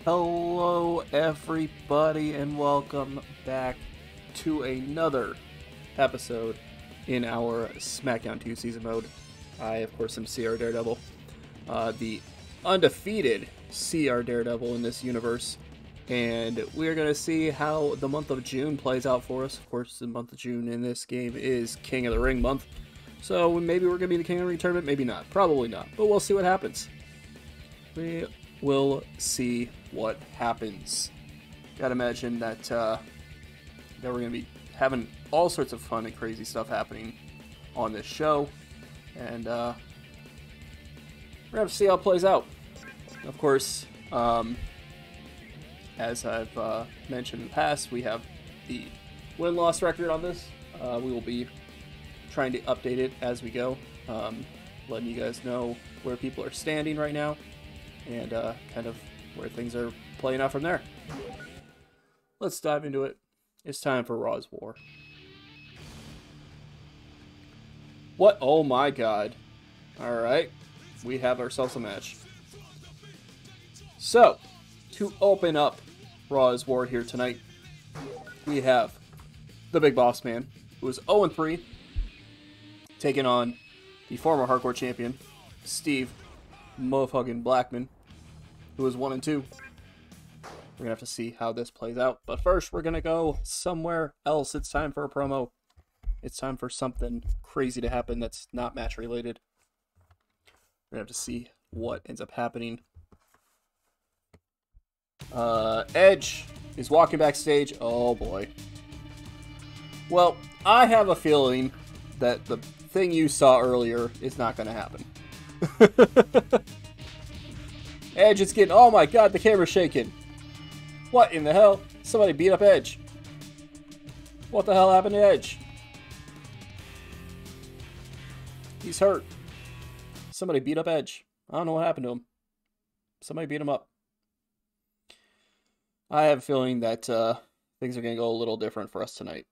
Hello everybody and welcome back to another episode in our Smackdown 2 season mode. I of course am CR Daredevil, the undefeated CR Daredevil in this universe, and we're going to see how the month of June plays out for us. Of course the month of June in this game is King of the Ring month, so maybe we're going to be the King of the Ring tournament, maybe not, probably not, but we'll see what happens. We'll see what happens. Gotta imagine that we're gonna be having all sorts of fun and crazy stuff happening on this show, and we're gonna have to see how it plays out. Of course, as I've mentioned in the past, we have the win-loss record on this. We will be trying to update it as we go, letting you guys know where people are standing right now, and kind of where things are playing out from there. Let's dive into it. It's time for Raw's War. What? Oh my god. Alright. We have ourselves a match. So, to open up Raw's War here tonight, we have the Big Boss Man, who is 0-3, taking on the former Hardcore Champion, Steve motherfucking Blackman, who is 1-2. We're gonna have to see how this plays out. But first, we're gonna go somewhere else. It's time for a promo. It's time for something crazy to happen that's not match related. We're gonna have to see what ends up happening. Edge is walking backstage. Oh boy. Well, I have a feeling that the thing you saw earlier is not gonna happen. Edge is getting... Oh my god, the camera's shaking. What in the hell? Somebody beat up Edge. What the hell happened to Edge? He's hurt. Somebody beat up Edge. I don't know what happened to him. Somebody beat him up. I have a feeling that things are going to go a little different for us tonight.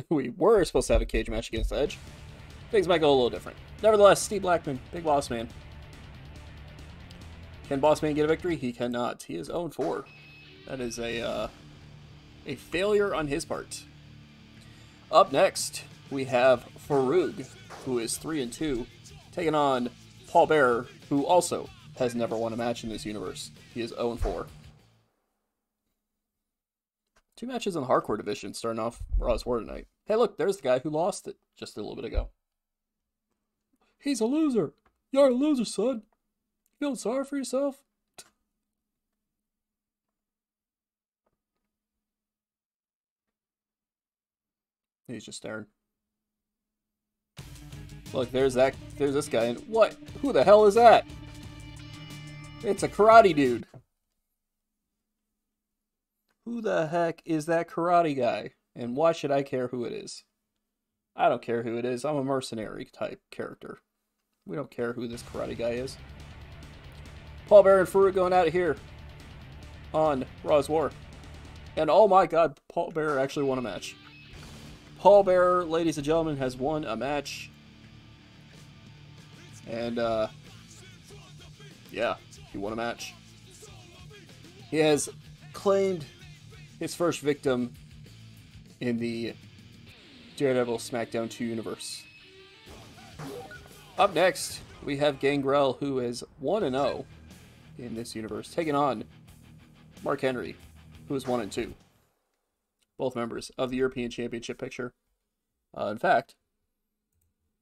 We were supposed to have a cage match against Edge. Things might go a little different. Nevertheless, Steve Blackman, Big Boss Man. Can Boss Man get a victory? He cannot. He is 0-4. That is a failure on his part. Up next, we have Farouk, who is 3-2, taking on Paul Bearer, who also has never won a match in this universe. He is 0-4. Two matches in the Hardcore division starting off Raw's War tonight. Hey look, there's the guy who lost it just a little bit ago. He's a loser. You're a loser, son. Feeling sorry for yourself? He's just staring. Look, there's this guy, and what? Who the hell is that? It's a karate dude. Who the heck is that karate guy? And why should I care who it is? I don't care who it is. I'm a mercenary type character. We don't care who this karate guy is. Paul Bearer and Farouk going out of here on Raw's War. And oh my god, Paul Bearer actually won a match. Paul Bearer, ladies and gentlemen, has won a match. And, yeah, he won a match. He has claimed his first victim in the Daredevil Smackdown 2 universe. Up next, we have Gangrel, who is 1-0 in this universe, taking on Mark Henry, who is 1-2. Both members of the European Championship picture. In fact,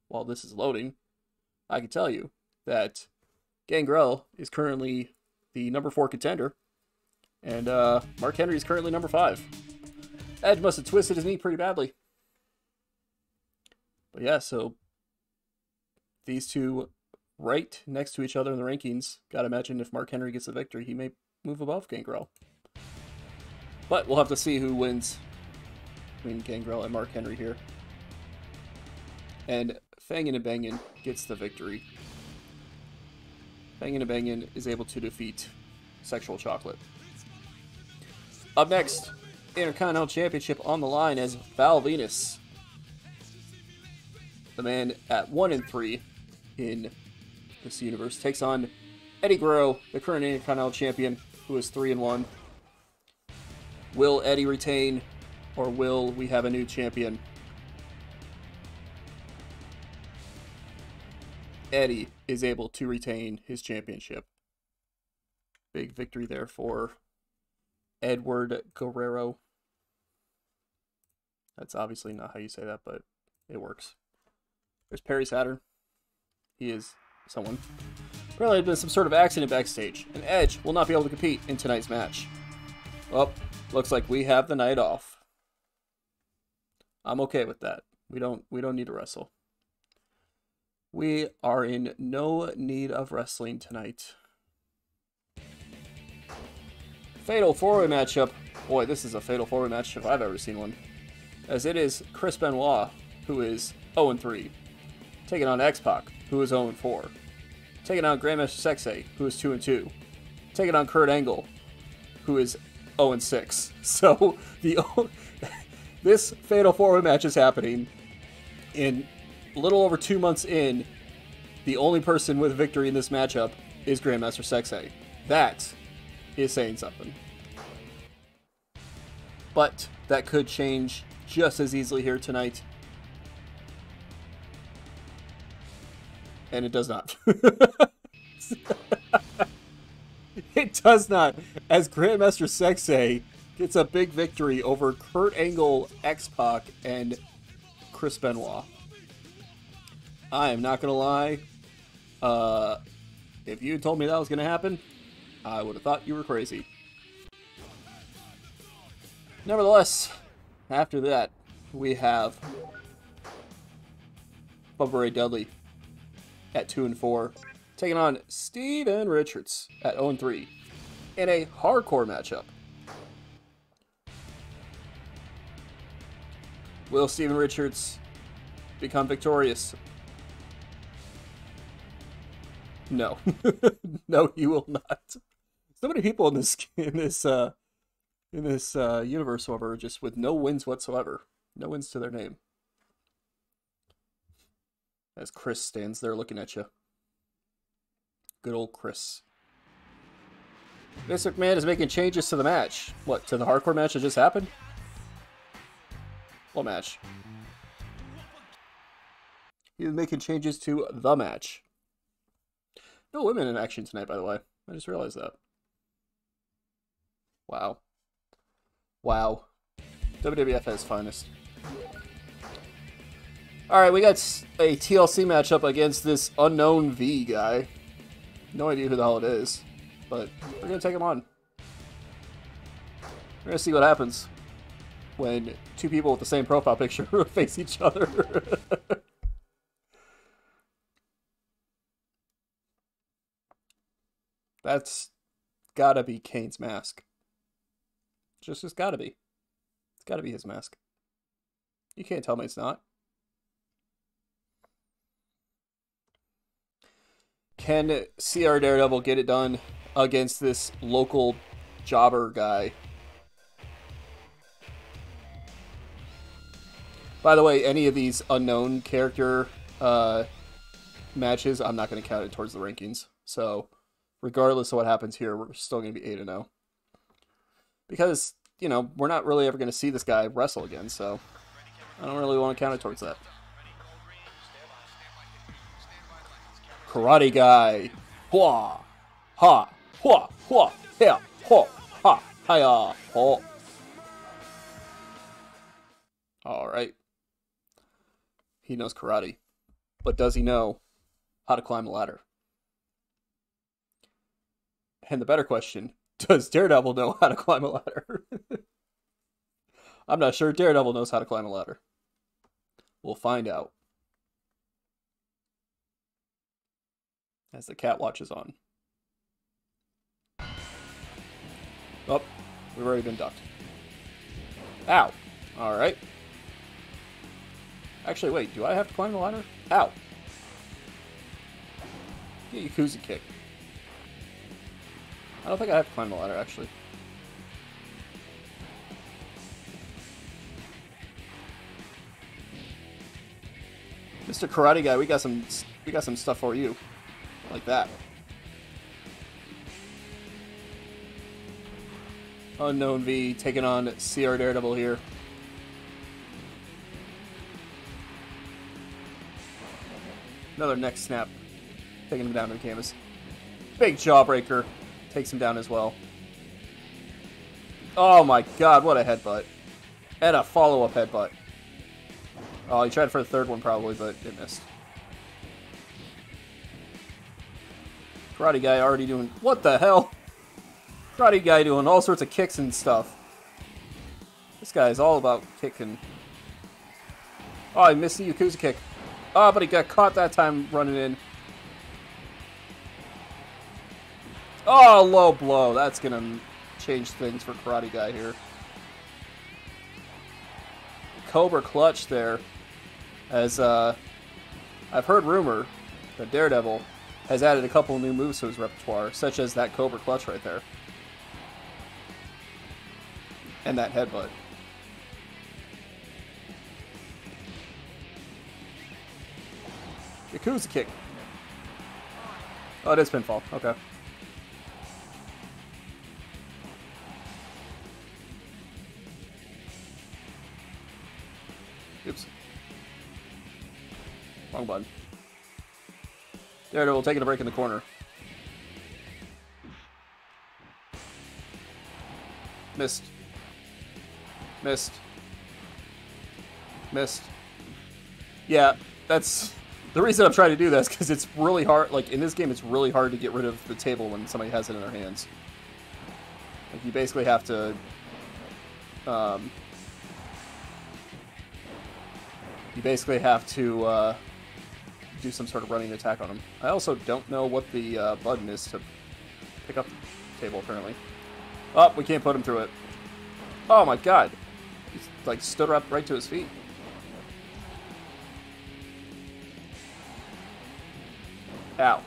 while this is loading, I can tell you that Gangrel is currently the number 4 contender, and Mark Henry is currently number 5. Edge must have twisted his knee pretty badly. But yeah, so these two right next to each other in the rankings. Gotta imagine if Mark Henry gets the victory, he may move above Gangrel. But we'll have to see who wins between Gangrel and Mark Henry here. And Fangin' and Bangin' gets the victory. Fangin' and Bangin' is able to defeat Sexual Chocolate. Up next, Intercontinental Championship on the line as Val Venus. The man at 1-3 in this universe takes on Eddie Guerrero, the current Intercontinental Champion, who is 3-1. Will Eddie retain, or will we have a new champion? Eddie is able to retain his championship. Big victory there for Edward Guerrero. That's obviously not how you say that, but it works. There's Perry Saturn. He is someone. Apparently there's been some sort of accident backstage, and Edge will not be able to compete in tonight's match. Well, looks like we have the night off. I'm okay with that. We don't need to wrestle. We are in no need of wrestling tonight. Fatal 4-way matchup. Boy, this is a Fatal 4-way matchup if I've ever seen one. As it is Chris Benoit, who is 0-3, taking on X-Pac, who is 0-4, taking on Grandmaster Sexay, who is 2-2, taking on Kurt Angle, who is 0-6. So this Fatal 4-way match is happening in a little over 2 months in. The only person with victory in this matchup is Grandmaster Sexay. That is saying something. But that could change just as easily here tonight. And it does not. It does not. As Grandmaster Sexay gets a big victory over Kurt Angle, X-Pac, and Chris Benoit. I am not going to lie. If you told me that was going to happen, I would have thought you were crazy. Nevertheless, after that, we have Bubba Ray Dudley at 2-4, taking on Steven Richards at 0-3 in a hardcore matchup. Will Steven Richards become victorious? No. No, he will not. So many people in this universe, however, just with no wins whatsoever. No wins to their name. As Chris stands there looking at you. Good old Chris. Vince McMahon is making changes to the match. What, to the hardcore match that just happened? What match? He's making changes to the match. No women in action tonight, by the way. I just realized that. Wow. Wow. WWF at its finest. Alright, we got a TLC matchup against this unknown V guy. No idea who the hell it is. But we're going to take him on. We're going to see what happens when two people with the same profile picture face each other. That's gotta be Kane's mask. Just gotta be. It's gotta be his mask. You can't tell me it's not. Can CR Daredevil get it done against this local jobber guy? By the way, any of these unknown character matches, I'm not going to count it towards the rankings. So, regardless of what happens here, we're still going to be 8-0. Because, you know, we're not really ever going to see this guy wrestle again, so I don't really want to count it towards that. Karate guy. Hua. Ha. Hua. Hua. Hea. Ho. Ha. Hiya. Ho. Alright. He knows karate. But does he know how to climb a ladder? And the better question, does Daredevil know how to climb a ladder? I'm not sure Daredevil knows how to climb a ladder. We'll find out. As the cat watches on. Oh, we've already been ducked. Ow. Alright. Actually, wait, do I have to climb the ladder? Ow. Get Yakuza kick. I don't think I have to climb the ladder, actually. Mr. Karate Guy, we got some stuff for you. Like that. Unknown V taking on CR Daredevil here. Another neck snap. Taking him down to the canvas. Big jawbreaker. Takes him down as well. Oh my god, what a headbutt. And a follow-up headbutt. Oh, he tried for the third one probably, but it missed. Karate guy already doing... What the hell? Karate guy doing all sorts of kicks and stuff. This guy is all about kicking. Oh, he missed the Yakuza kick. Oh, but he got caught that time running in. Oh, low blow. That's going to change things for Karate Guy here. Cobra clutch there. As I've heard rumor that Daredevil has added a couple new moves to his repertoire, such as that Cobra clutch right there. And that headbutt. Yakuza kick. Oh, it is pinfall. Okay. Oops. Wrong button. Daredevil taking a break in the corner. Missed. Missed. Missed. Yeah, that's... The reason I'm trying to do this, because it's really hard, like, in this game, it's really hard to get rid of the table when somebody has it in their hands. Like, you basically have to, do some sort of running attack on them. I also don't know what the button is to pick up the table, apparently. Oh, we can't put him through it. Oh my god. He's, like, stood up right to his feet. Ow.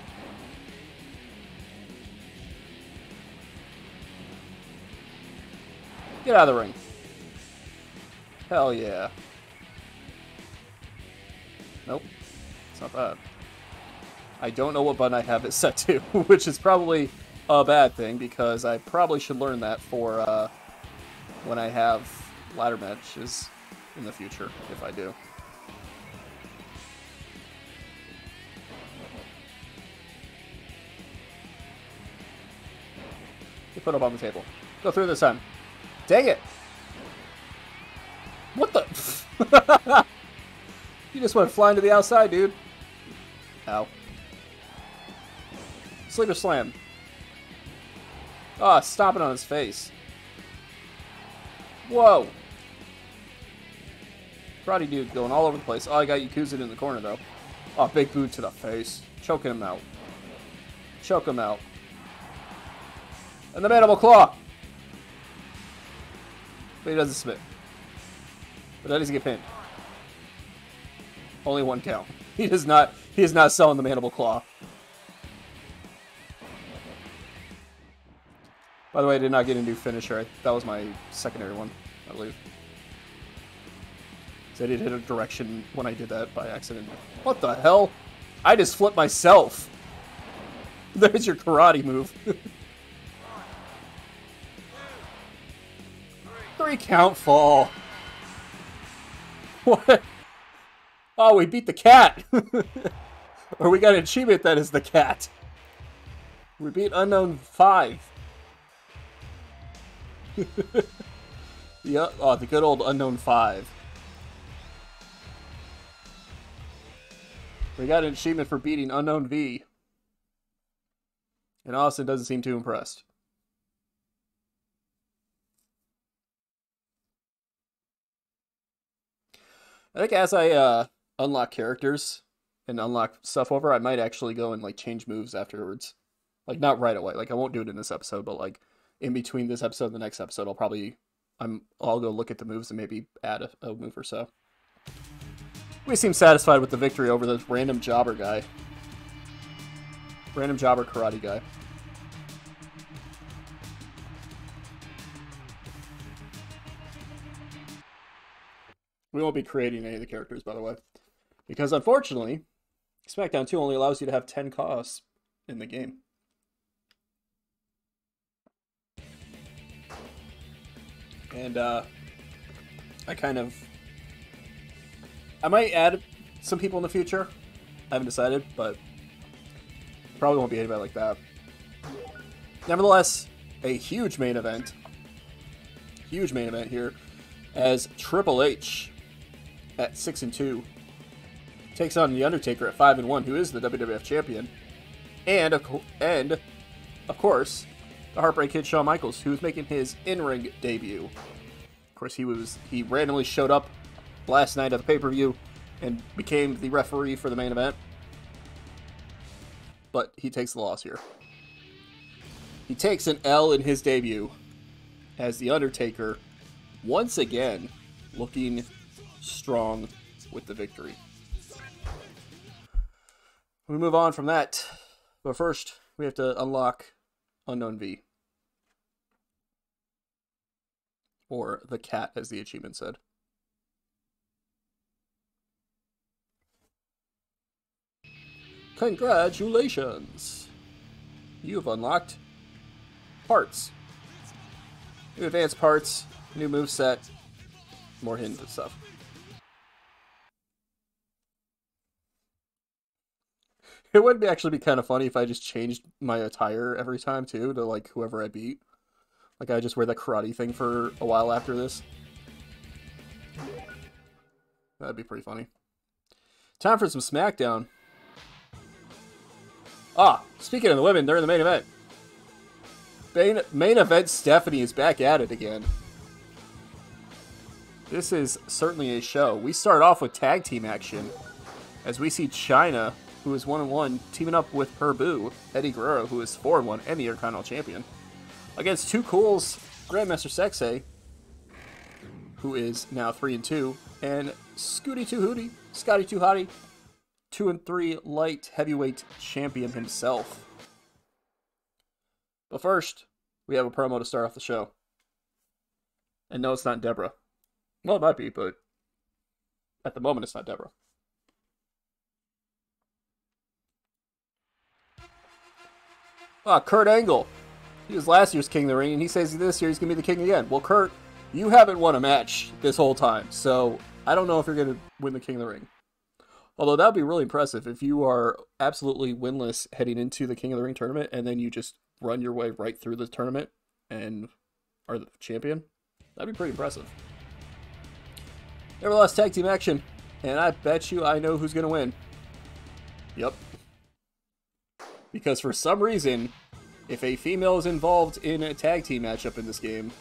Get out of the ring. Hell yeah. Nope. It's not bad. I don't know what button I have it set to, which is probably a bad thing, because I probably should learn that for when I have ladder matches in the future, if I do. Put up on the table. Go through this time. Dang it! What the? You just went flying to the outside, dude. Ow. Sleeper slam. Ah, oh, stomping on his face. Whoa. Karate dude going all over the place. Oh, I got Yakuza in the corner, though. Oh, big boot to the face. Choking him out. Choke him out. And the mandible claw. But he doesn't submit. But that doesn't get pinned. Only one count. He is not selling the mandible claw. By the way, I did not get a new finisher. That was my secondary one, I believe. So I did hit a direction when I did that by accident. What the hell? I just flipped myself. There's your karate move. 3 count fall. What? Oh, we beat the cat. Or we got an achievement that is the cat. We beat Unknown 5. Yeah, oh, the good old Unknown 5. We got an achievement for beating Unknown V. And Austin doesn't seem too impressed. I think as I unlock characters and unlock stuff over, I might actually go and like change moves afterwards. Like not right away. Like I won't do it in this episode, but like in between this episode and the next episode, I'll go look at the moves and maybe add a move or so. We seem satisfied with the victory over this random jobber guy. Random jobber karate guy. We won't be creating any of the characters, by the way. Because, unfortunately, Smackdown 2 only allows you to have 10 costs in the game. And I might add some people in the future. I haven't decided, but probably won't be anybody like that. Nevertheless, a huge main event. Huge main event here, as Triple H at 6-2 takes on The Undertaker at 5-1, who is the WWF champion, and of course, the Heartbreak Kid Shawn Michaels, who is making his in-ring debut. Of course, he randomly showed up last night at the pay-per-view and became the referee for the main event, but he takes the loss here. He takes an L in his debut as The Undertaker, once again, looking strong with the victory. We move on from that, but first, we have to unlock Unknown V. Or the cat, as the achievement said. Congratulations! You have unlocked parts. New advanced parts, new moveset, more hidden stuff. It would actually be kind of funny if I just changed my attire every time, too, to, like, whoever I beat. Like, I just wear the karate thing for a while after this. That'd be pretty funny. Time for some Smackdown. Ah, speaking of the women, they're in the main event. Main event Stephanie is back at it again. This is certainly a show. We start off with tag team action as we see Chyna, who is 1-1, teaming up with her boo, Eddie Guerrero, who is 4-1 and the Intercontinental Champion, against Too Cool's Grandmaster Sexay, who is now 3-2, and Scotty Too Hottie, 2-3 light heavyweight champion himself. But first, we have a promo to start off the show. And no, it's not Deborah. Well, it might be, but at the moment, it's not Deborah. Kurt Angle. He was last year's King of the Ring, and he says this year he's going to be the king again. Well, Kurt, you haven't won a match this whole time, so I don't know if you're going to win the King of the Ring. Although that would be really impressive if you are absolutely winless heading into the King of the Ring tournament, and then you just run your way right through the tournament and are the champion. That'd be pretty impressive. Nevertheless, tag team action, and I bet you I know who's going to win. Yep. Because for some reason, if a female is involved in a tag team matchup in this game,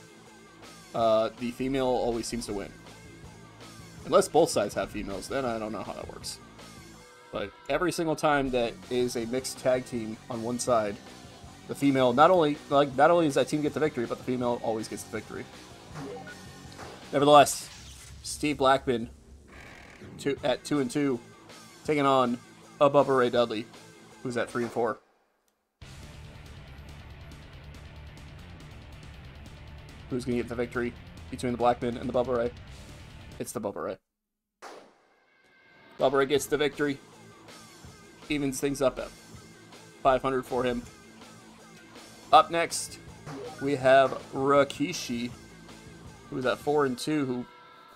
the female always seems to win. Unless both sides have females, then I don't know how that works. But every single time that is a mixed tag team on one side, the female not only does that team get the victory, but the female always gets the victory. Nevertheless, Steve Blackman at 2-2, taking on Bubba Ray Dudley, who's at 3-4. Who's going to get the victory between the Blackman and the Bubba Ray? It's the Bubba Ray. Bubba Ray gets the victory. Evens things up at 500 for him. Up next, we have Rikishi, who's at 4-2, who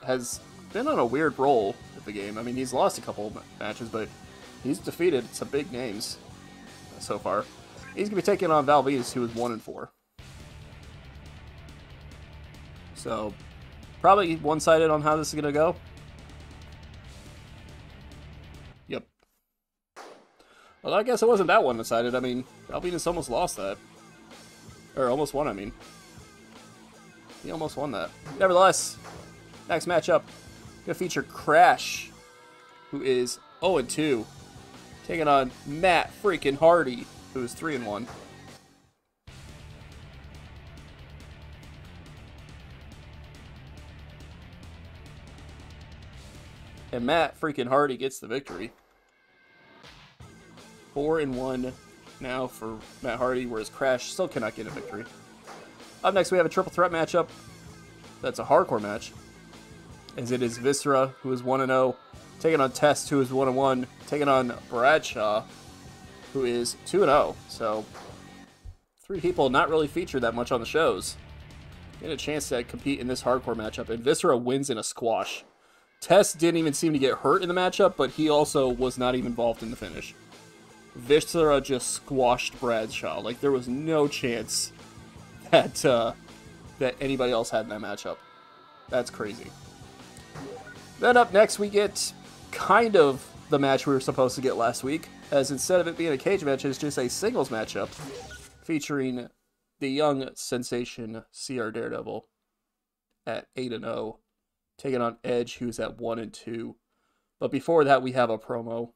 has been on a weird roll at the game. I mean, he's lost a couple matches, but he's defeated some big names so far. He's going to be taking on Valdez, who is 1-4. So, probably one-sided on how this is going to go. Yep. Well, I guess it wasn't that one-sided. I mean, Valdez almost lost that. Or almost won, I mean. He almost won that. Nevertheless, next matchup, going to feature Crash, who is 0-2, taking on Matt freaking Hardy, who is 3-1. And Matt freaking Hardy gets the victory. 4-1 now for Matt Hardy, whereas Crash still cannot get a victory. Up next, we have a triple threat matchup. That's a hardcore match, as it is Viscera, who is 1-0, taking on Test, who is 1-1, taking on Bradshaw, who is 2-0. So, three people not really featured that much on the shows. Get a chance to compete in this hardcore matchup, and Viscera wins in a squash. Tess didn't even seem to get hurt in the matchup, but he also was not even involved in the finish. Viscera just squashed Bradshaw. Like, there was no chance that that anybody else had in that matchup. That's crazy. Then up next, we get kind of the match we were supposed to get last week, as instead of it being a cage match, it's just a singles matchup featuring the young sensation CR Daredevil at 8-0, taking on Edge, who's at 1-2. But before that, we have a promo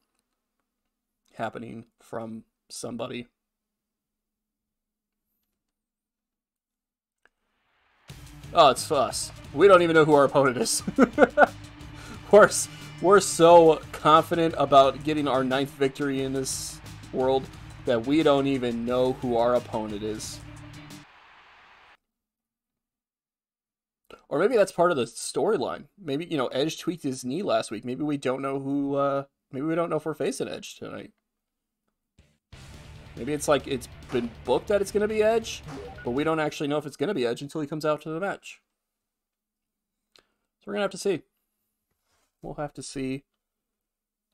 happening from somebody. Oh, it's us. We don't even know who our opponent is. We're so confident about getting our 9th victory in this world that we don't even know who our opponent is. Or maybe that's part of the storyline. Maybe, you know, Edge tweaked his knee last week. Maybe we don't know who, maybe we don't know if we're facing Edge tonight. Maybe it's like it's been booked that it's going to be Edge, but we don't actually know if it's going to be Edge until he comes out to the match. So we're going to have to see. We'll have to see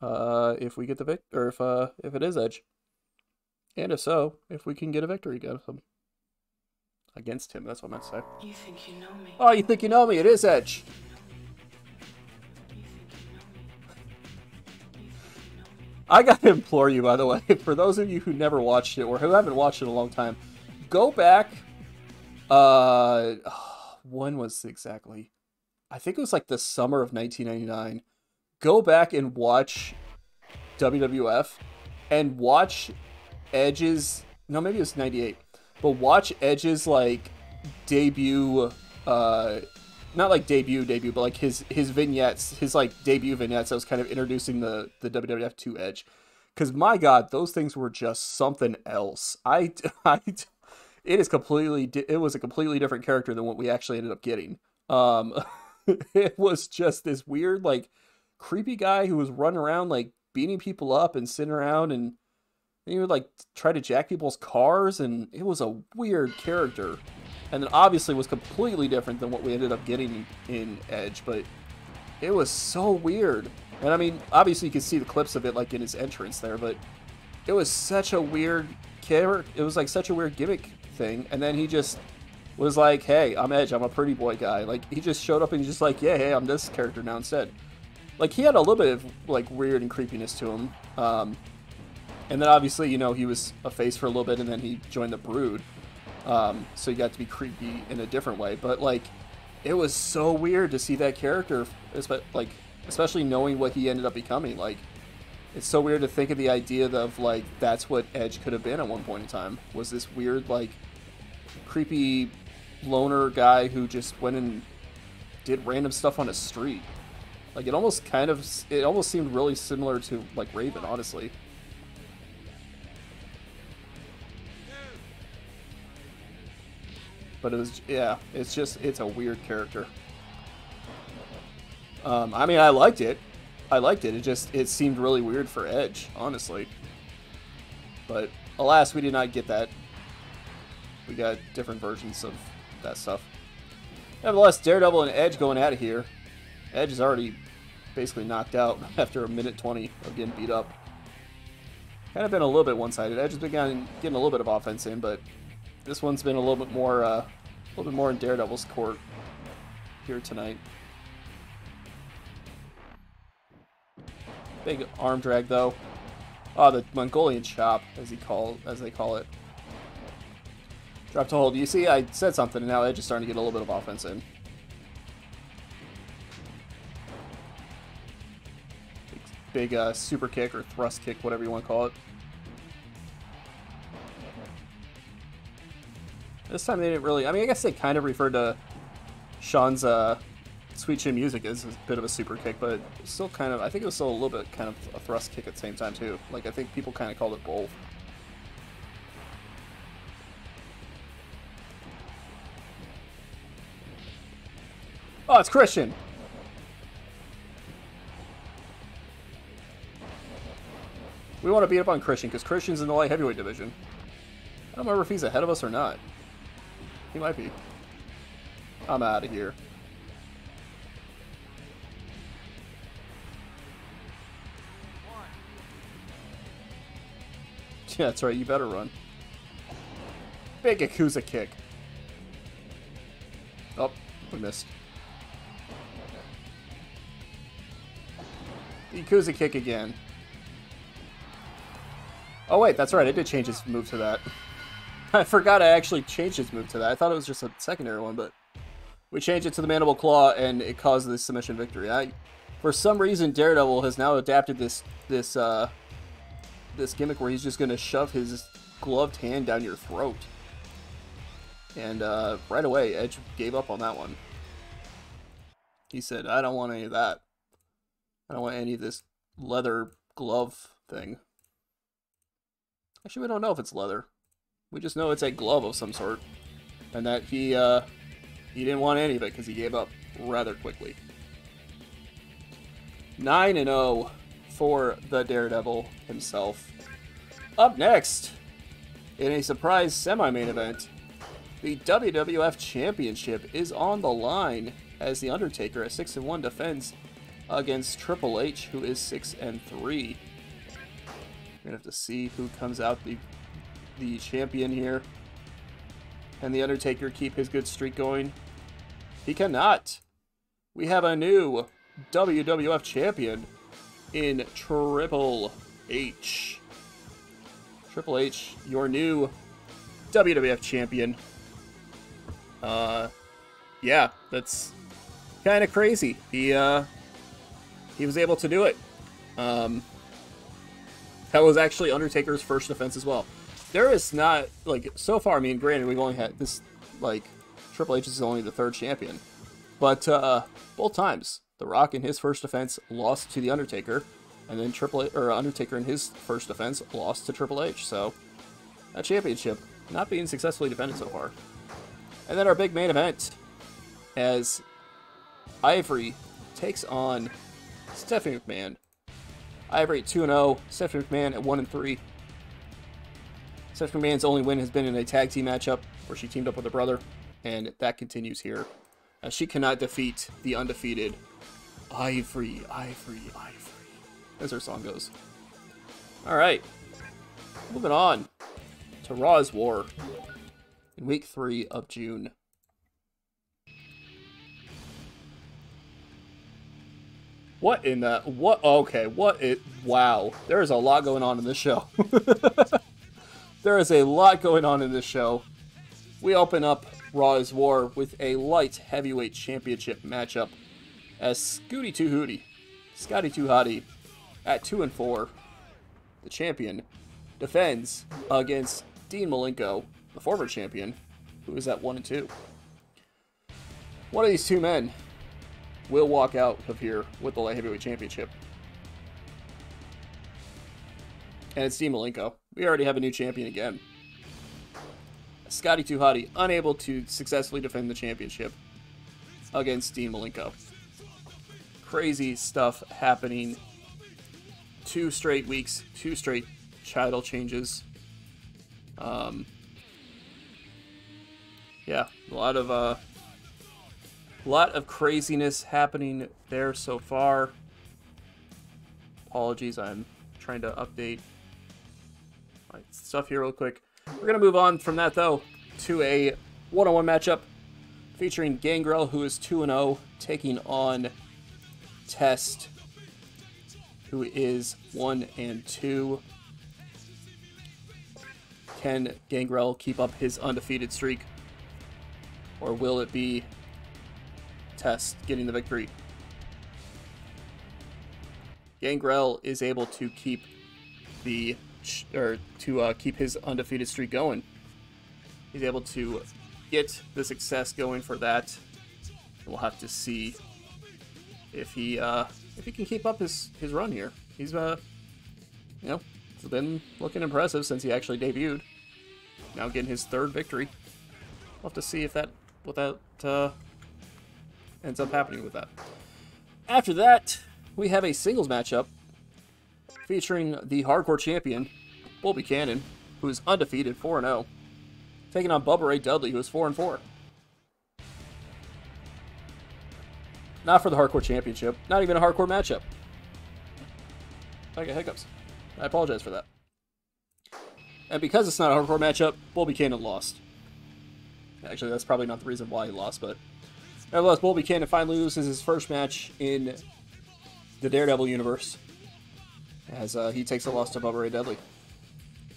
if we get the victory, or if it is Edge. And if so, if we can get a victory against him. That's what I meant to say. You think you know me? Oh, you think you know me? It is Edge. I gotta implore you, by the way, for those of you who never watched it or who haven't watched it in a long time, go back. When was it exactly? I think it was like the summer of 1999. Go back and watch WWF and watch Edge's. No, maybe it was 98. But watch Edge's like debut. Not like debut, but like his vignettes, his like debut vignettes that was kind of introducing the WWF to Edge. Because my God, those things were just something else. It was a completely different character than what we actually ended up getting. It was just this weird, like, creepy guy who was running around, like, beating people up and sitting around, and he would, like, try to jack people's cars, and it was a weird character. And then obviously was completely different than what we ended up getting in Edge, but it was so weird. And I mean, obviously you can see the clips of it, like, in his entrance there, but it was such a weird character. It was, like, such a weird gimmick thing, and then he just was like, hey, I'm Edge, I'm a pretty boy guy. Like, he just showed up and he's just like, yeah, hey, I'm this character now instead. Like, he had a little bit of, like, weird and creepiness to him. And then, obviously, you know, he was a face for a little bit, and then he joined the Brood. So he got to be creepy in a different way. But, like, it was so weird to see that character, like, especially knowing what he ended up becoming. Like, it's so weird to think of the idea of, like, that's what Edge could have been at one point in time. Was this weird, like, creepy loner guy who just went and did random stuff on a street. Like, it almost seemed really similar to, like, Raven, honestly. But it was, yeah, it's a weird character. I mean, I liked it. It seemed really weird for Edge, honestly. But alas, we did not get that. We got different versions of that stuff. Nevertheless, Daredevil and Edge going at it here. Edge is already basically knocked out after a minute 20 of getting beat up. Kind of been a little bit one-sided. Edge has been getting a little bit of offense in, but this one's been a little bit more in Daredevil's court here tonight. Big arm drag though. Oh, the Mongolian chop, as they call it. Drop to hold. You see, I said something, and now Edge is starting to get a little bit of offense in. Big super kick or thrust kick, whatever you want to call it. This time they didn't really... I mean, I guess they kind of referred to Sean's Sweet Chin Music as a bit of a super kick, but still kind of... I think it was still a little bit kind of a thrust kick at the same time, too. Like, I think people kind of called it both. Oh, it's Christian! We want to beat up on Christian, because Christian's in the light heavyweight division. I don't remember if he's ahead of us or not. He might be. I'm out of here. Yeah, that's right. You better run. Big Yakuza kick. Oh, we missed. Yakuza kick again. Oh wait, that's right. I did change his move to that. I forgot I actually changed his move to that. I thought it was just a secondary one, but we changed it to the Mandible Claw, and it caused the submission victory. For some reason, Daredevil has now adapted this gimmick where he's just going to shove his gloved hand down your throat. And right away, Edge gave up on that one. He said, I don't want any of that. I don't want any of this leather glove thing. Actually, we don't know if it's leather. We just know it's a glove of some sort. And that he didn't want any of it because he gave up rather quickly. 9-0 for the Daredevil himself. Up next, in a surprise semi-main event, the WWF Championship is on the line as The Undertaker at 6-1 defends against Triple H, who is 6-3. We're gonna have to see who comes out the champion here. Can The Undertaker keep his good streak going? He cannot. We have a new WWF champion in Triple H. Triple H, your new WWF champion. Yeah, that's kind of crazy. He was able to do it. That was actually Undertaker's first defense as well. There is not, like, so far, I mean, granted, we've only had this, like, Triple H is only the third champion. But, both times, The Rock in his first defense lost to The Undertaker, and then Undertaker in his first defense lost to Triple H. So, that championship not being successfully defended so far. And then our big main event, as Ivory takes on Stephanie McMahon. Ivory at 2-0, Stephanie McMahon at 1-3. Stephanie McMahon's only win has been in a tag team matchup where she teamed up with her brother, and that continues here. She cannot defeat the undefeated Ivory, Ivory, Ivory, as her song goes. Alright, moving on to Raw's War in week 3 of June. What in the... What? Okay, what it... Wow. There is a lot going on in this show. There is a lot going on in this show. We open up Raw's War with a light heavyweight championship matchup as Scotty 2 Hotty at 2-4. The champion defends against Dean Malenko, the former champion, who is at 1-2. One of these two men will walk out of here with the light heavyweight championship. And it's Dean Malenko. We already have a new champion again. Scotty 2 Hotty unable to successfully defend the championship against Dean Malenko. Crazy stuff happening. 2 straight weeks, 2 straight title changes. Yeah, a lot of craziness happening there so far. Apologies, I'm trying to update my stuff here real quick. We're going to move on from that, though, to a one-on-one matchup featuring Gangrel, who is 2-0, taking on Test, who is 1-2. Can Gangrel keep up his undefeated streak? Or will it be Test getting the victory? Gangrel is able to keep keep his undefeated streak going. He's able to get the success going for that. We'll have to see if he can keep up his run here. He's it's been looking impressive since he actually debuted. Now getting his 3rd victory. We'll have to see if what that ends up happening with that. After that, we have a singles matchup featuring the hardcore champion, Bull Buchanan, who is undefeated, 4-0, taking on Bubba Ray Dudley, who is 4-4. Not for the Hardcore Championship. Not even a Hardcore matchup. I get hiccups. I apologize for that. And because it's not a Hardcore matchup, Bull Buchanan lost. Actually, that's probably not the reason why he lost, but nevertheless, Bull Buchanan finally loses his first match in the Daredevil universe, as he takes a loss to Bubba Ray Dudley.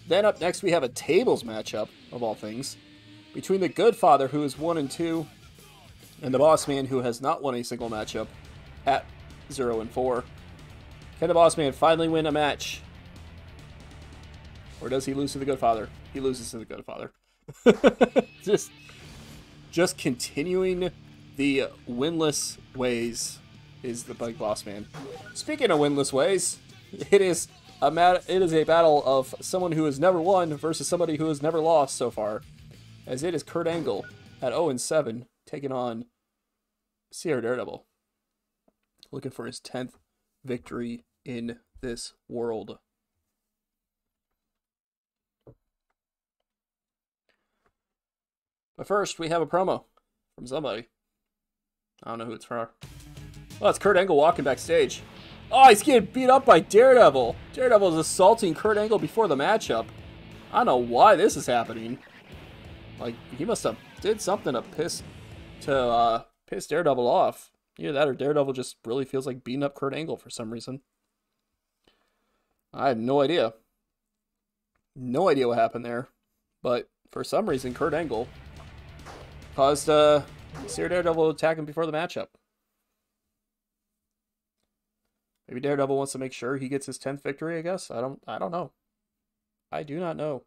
Then up next, we have a tables matchup, of all things, between the Good Father, who is 1-2, and the Boss Man, who has not won a single matchup at 0-4. Can the Boss Man finally win a match? Or does he lose to the Good Father? He loses to the Good Father. just continuing the winless ways is the Big Boss Man. Speaking of winless ways, it is a battle of someone who has never won versus somebody who has never lost so far, as it is Kurt Angle at 0-7 taking on CR Daredevil, looking for his 10th victory in this world. But first, we have a promo from somebody. I don't know who it's for. Oh, it's Kurt Angle walking backstage. Oh, he's getting beat up by Daredevil. Daredevil is assaulting Kurt Angle before the matchup. I don't know why this is happening. Like, he must have did something to piss Daredevil off. Either that or Daredevil just really feels like beating up Kurt Angle for some reason. I have no idea. No idea what happened there. But for some reason, Kurt Angle caused CR Daredevil to attack him before the matchup. Maybe Daredevil wants to make sure he gets his 10th victory, I guess. I don't know. I do not know.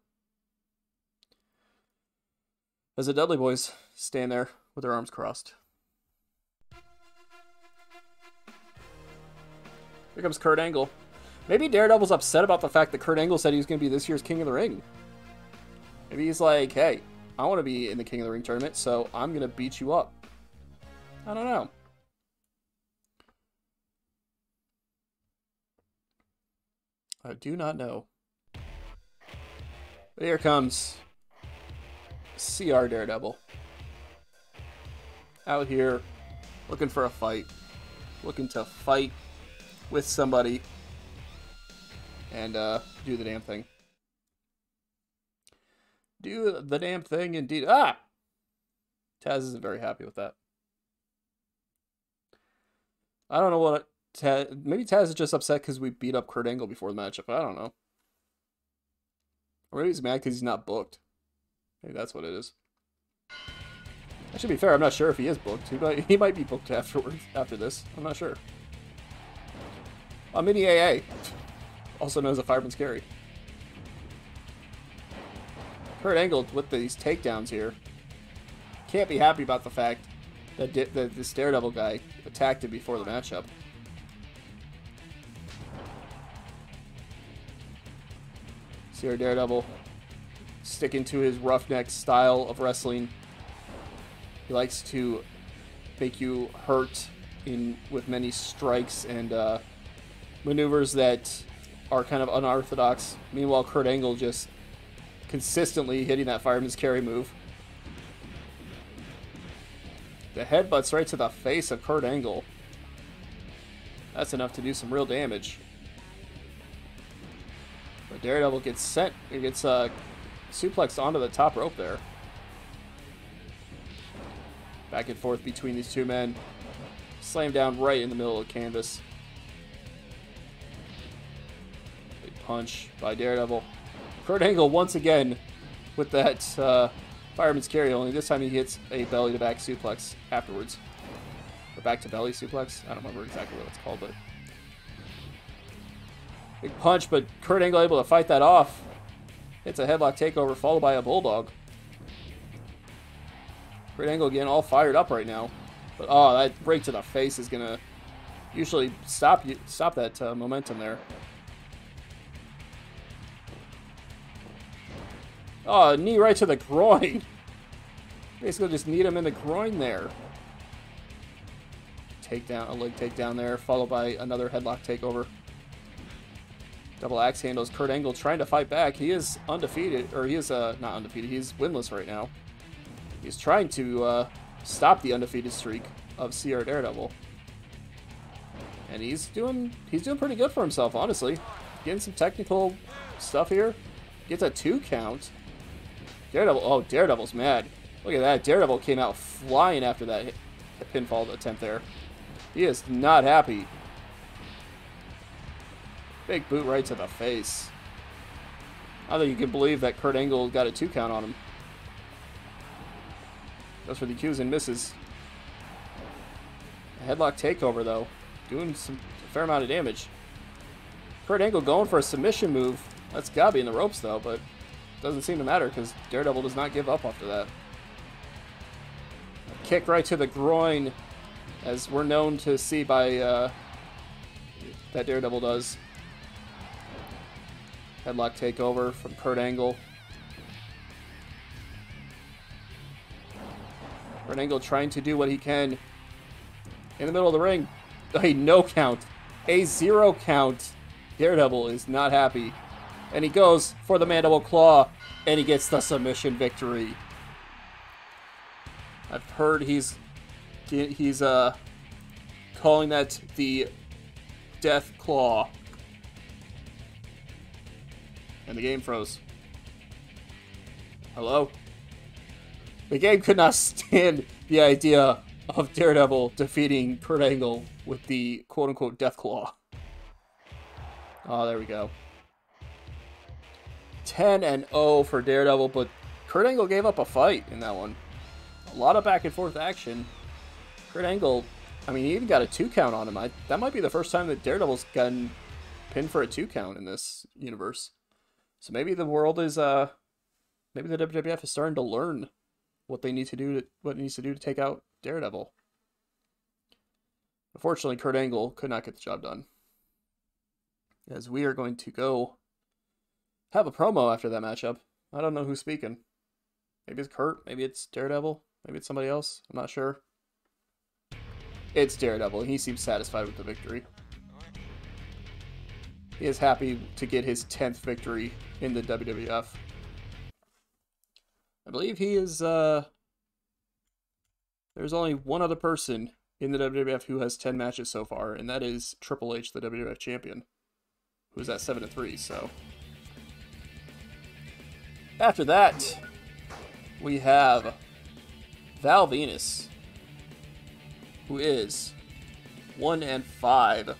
As the Dudley Boys stand there with their arms crossed. Here comes Kurt Angle. Maybe Daredevil's upset about the fact that Kurt Angle said he was going to be this year's King of the Ring. Maybe he's like, hey, I want to be in the King of the Ring tournament, so I'm going to beat you up. I don't know. I do not know. But here comes CR Daredevil. Out here, looking for a fight. Looking to fight with somebody. And do the damn thing. Do the damn thing indeed. Ah! Taz isn't very happy with that. I don't know what Taz... Maybe Taz is just upset because we beat up Kurt Angle before the matchup. I don't know. Or maybe he's mad because he's not booked. Maybe that's what it is. I should be fair, I'm not sure if he is booked. He might be booked afterwards, after this. I'm not sure. Mini AA. Also known as a Fireman's Carry. Kurt Angle with these takedowns here. Can't be happy about the fact that this Daredevil guy attacked him before the matchup. CR Daredevil sticking to his roughneck style of wrestling. He likes to make you hurt with many strikes and maneuvers that are kind of unorthodox. Meanwhile, Kurt Angle just consistently hitting that Fireman's Carry move. The headbutts right to the face of Kurt Angle. That's enough to do some real damage. But Daredevil gets sent. He gets suplexed onto the top rope there. Back and forth between these two men. Slammed down right in the middle of the canvas. Big punch by Daredevil. Kurt Angle once again with that Fireman's Carry, only this time he hits a belly-to-back suplex afterwards. Or back-to-belly suplex? I don't remember exactly what it's called, but... Big punch, but Kurt Angle able to fight that off. Hits a headlock takeover followed by a bulldog. Kurt Angle again all fired up right now. But oh, that break to the face is going to usually stop that momentum there. Oh, knee right to the groin. Basically just kneed him in the groin there. Takedown, a leg takedown there, followed by another headlock takeover. Double axe handles. Kurt Angle trying to fight back. He is undefeated, or he is not undefeated. He's winless right now. He's trying to stop the undefeated streak of CR Daredevil. And he's doing pretty good for himself, honestly. Getting some technical stuff here. Gets a 2 count. Daredevil, oh, Daredevil's mad. Look at that. Daredevil came out flying after that pinfall attempt there. He is not happy. Big boot right to the face. I don't think you can believe that Kurt Angle got a 2 count on him. Goes for the Qs and misses. A headlock takeover, though. Doing a fair amount of damage. Kurt Angle going for a submission move. That's gotta be in the ropes, though, but doesn't seem to matter because Daredevil does not give up after that. A kick right to the groin, as we're known to see by that Daredevil does. Headlock takeover from Kurt Angle. Kurt Angle trying to do what he can in the middle of the ring. A no count. A 0 count. Daredevil is not happy. And he goes for the mandible claw. And he gets the submission victory. I've heard he's calling that the death claw. And the game froze. Hello? The game could not stand the idea of Daredevil defeating Kurt Angle with the quote-unquote death claw. Oh, there we go. 10-0 for Daredevil, but Kurt Angle gave up a fight in that one. A lot of back and forth action. Kurt Angle, I mean, he even got a 2 count on him. That might be the first time that Daredevil's gotten pinned for a 2 count in this universe. So maybe the world is, maybe the WWF is starting to learn what they need to do what it needs to do to take out Daredevil. Unfortunately, Kurt Angle could not get the job done. As we are going to go have a promo after that matchup. I don't know who's speaking. Maybe it's Kurt, maybe it's Daredevil, maybe it's somebody else. I'm not sure. It's Daredevil, and he seems satisfied with the victory. He is happy to get his 10th victory in the WWF. I believe he is, there's only one other person in the WWF who has 10 matches so far, and that is Triple H, the WWF champion, who's at 7-3, so. After that, we have Val Venus, who is 1-5,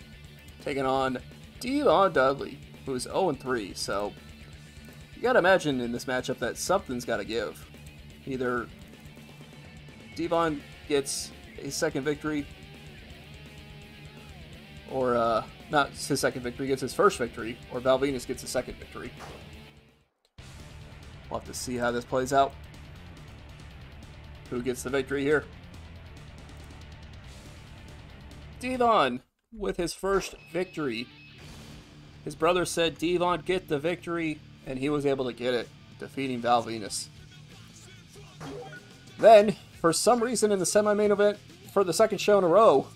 taking on Devon Dudley, who is 0-3, so you gotta imagine in this matchup that something's gotta give. Either Devon gets a second victory, or, not his second victory, gets his first victory, or Val Venus gets a second victory. We'll have to see how this plays out. Who gets the victory here? Devon with his first victory. His brother said, Devon, get the victory, and he was able to get it, defeating Val Venus. Then, for some reason in the semi-main event, for the second show in a row,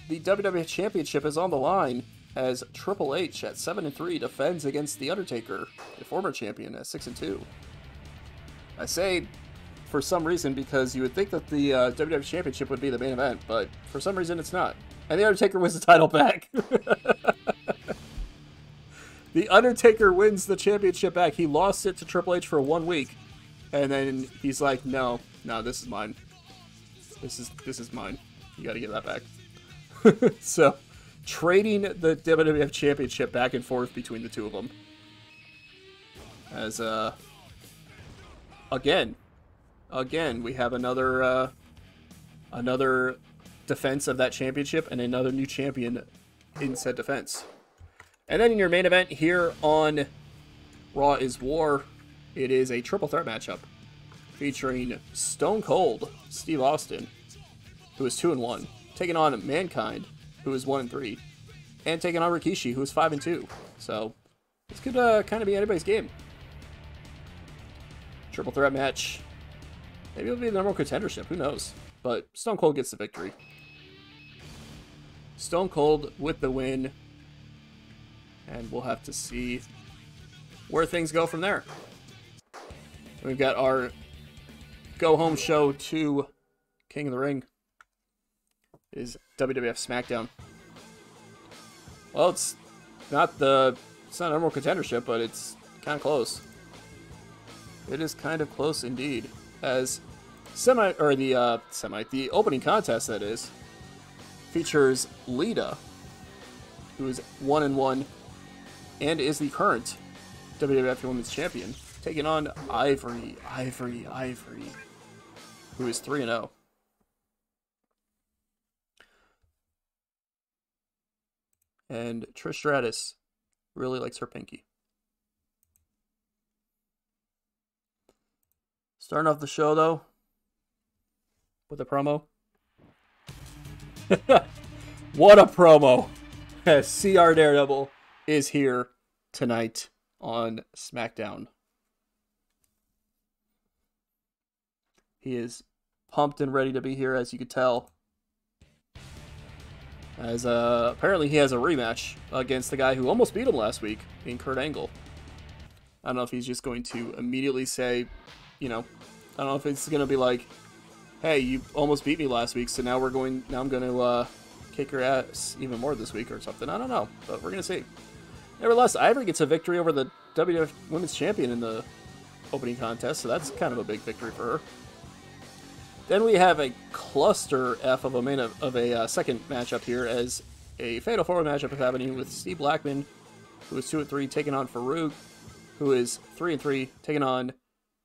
the WWE Championship is on the line as Triple H at 7-3 defends against The Undertaker, the former champion, at 6-2. I say for some reason because you would think that the WWE Championship would be the main event, but for some reason it's not. And The Undertaker wins the title back. The Undertaker wins the championship back. He lost it to Triple H for 1 week, and then he's like, "No, this is mine. This is mine. You got to give that back." So, trading the WWF Championship back and forth between the two of them. As again, we have another defense of that championship and another new champion in said defense. And then in your main event here on Raw is War, it is a triple threat matchup featuring Stone Cold Steve Austin, who is 2-1, taking on Mankind, who is 1-3, and taking on Rikishi, who is 5-2. So this could kind of be anybody's game. Triple threat match. Maybe it'll be the number one contendership. Who knows? But Stone Cold gets the victory. Stone Cold with the win. And we'll have to see where things go from there. We've got our go-home show to King of the Ring is WWF Smackdown. Well, it's not the number one contendership, but it's kind of close. It is kind of close indeed. As the opening contest, that is, features Lita, who is 1-1 and is the current WWF Women's Champion, taking on Ivory, who is 3-0. And Trish Stratus really likes her pinky. Starting off the show, though, with a promo. What a promo! CR Daredevil is here tonight on Smackdown. He is pumped and ready to be here, as you could tell. As apparently he has a rematch against the guy who almost beat him last week, being Kurt Angle. I don't know if he's just going to immediately say, you know, I don't know if it's going to be like, hey, you almost beat me last week, so now I'm going to kick your ass even more this week or something. I don't know, but we're going to see. Nevertheless, Ivory gets a victory over the WWF Women's Champion in the opening contest, so that's kind of a big victory for her. Then we have a cluster F of a second matchup here, as a Fatal 4-Way matchup is happening with Steve Blackman, who is 2-3, taking on Farouk, who is 3-3, taking on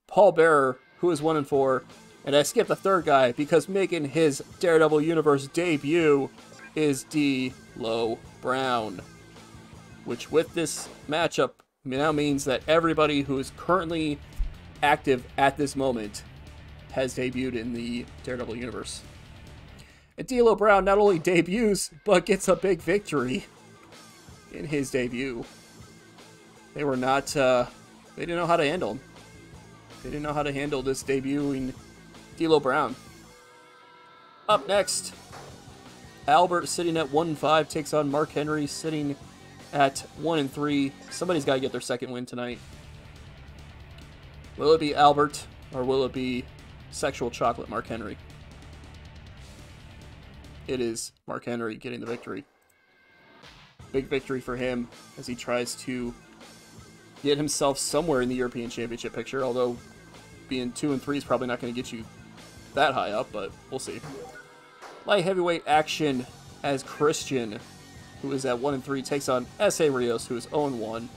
Paul Bearer, who is 1-4. And I skipped the third guy because making his Daredevil Universe debut is D'Lo Brown, which with this matchup now means that everybody who is currently active at this moment has debuted in the Daredevil universe. And D'Lo Brown not only debuts, but gets a big victory in his debut. They were not, they didn't know how to handle him. They didn't know how to handle this debuting D'Lo Brown. Up next, Albert sitting at 1-5 takes on Mark Henry sitting at 1-3. Somebody's got to get their second win tonight. Will it be Albert or will it be Sexual Chocolate Mark Henry? It is Mark Henry getting the victory. Big victory for him as he tries to get himself somewhere in the European Championship picture, although being 2-3 is probably not going to get you that high up, but we'll see. Light heavyweight action as Christian, who is at 1-3, takes on S.A. Rios, who is 0-1.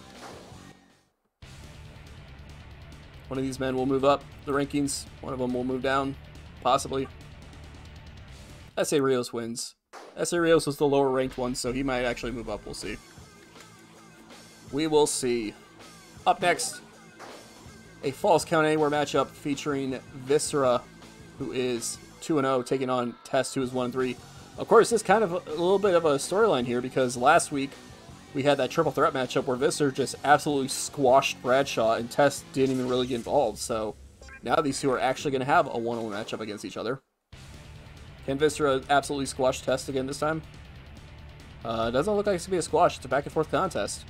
One of these men will move up the rankings. One of them will move down, possibly. S.A. Rios wins. S.A. Rios was the lower ranked one, so he might actually move up. We'll see. We will see. Up next, a Falls Count Anywhere matchup featuring Viscera, who is 2-0, taking on Test, who is 1-3. Of course, this is kind of a little bit of a storyline here, because last week we had that triple threat matchup where Viscera just absolutely squashed Bradshaw, and Test didn't even really get involved. So now these two are actually going to have a one-on-one matchup against each other. Can Viscera absolutely squash Test again this time? Doesn't look like it's going to be a squash. It's a back-and-forth contest.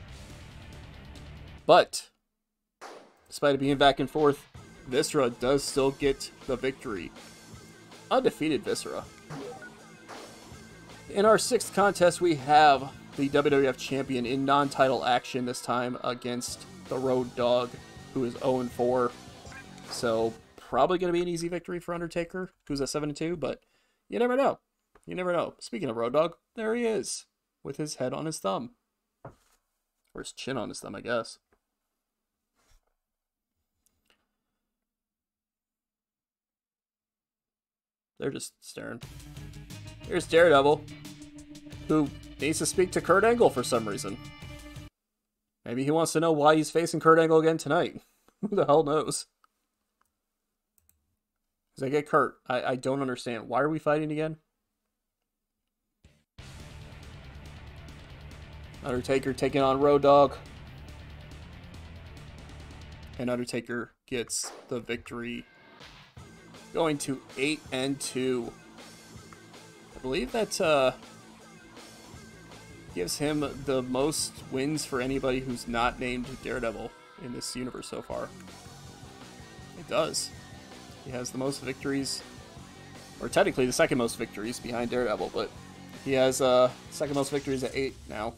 But despite it being back and forth, Viscera does still get the victory. Undefeated Viscera. In our sixth contest, we have the WWF Champion in non-title action, this time against the Road Dogg, who is 0-4. So probably going to be an easy victory for Undertaker, who's at 7-2, but you never know. You never know. Speaking of Road Dogg, there he is, with his head on his thumb. Or his chin on his thumb, I guess. They're just staring. Here's Daredevil, who needs to speak to Kurt Angle for some reason. Maybe he wants to know why he's facing Kurt Angle again tonight. Who the hell knows? Because I get Kurt. I don't understand. Why are we fighting again? Undertaker taking on Road Dogg. And Undertaker gets the victory, going to 8-2. I believe that gives him the most wins for anybody who's not named Daredevil in this universe so far. It does. He has the most victories, or technically the second most victories behind Daredevil, but he has second most victories at 8 now.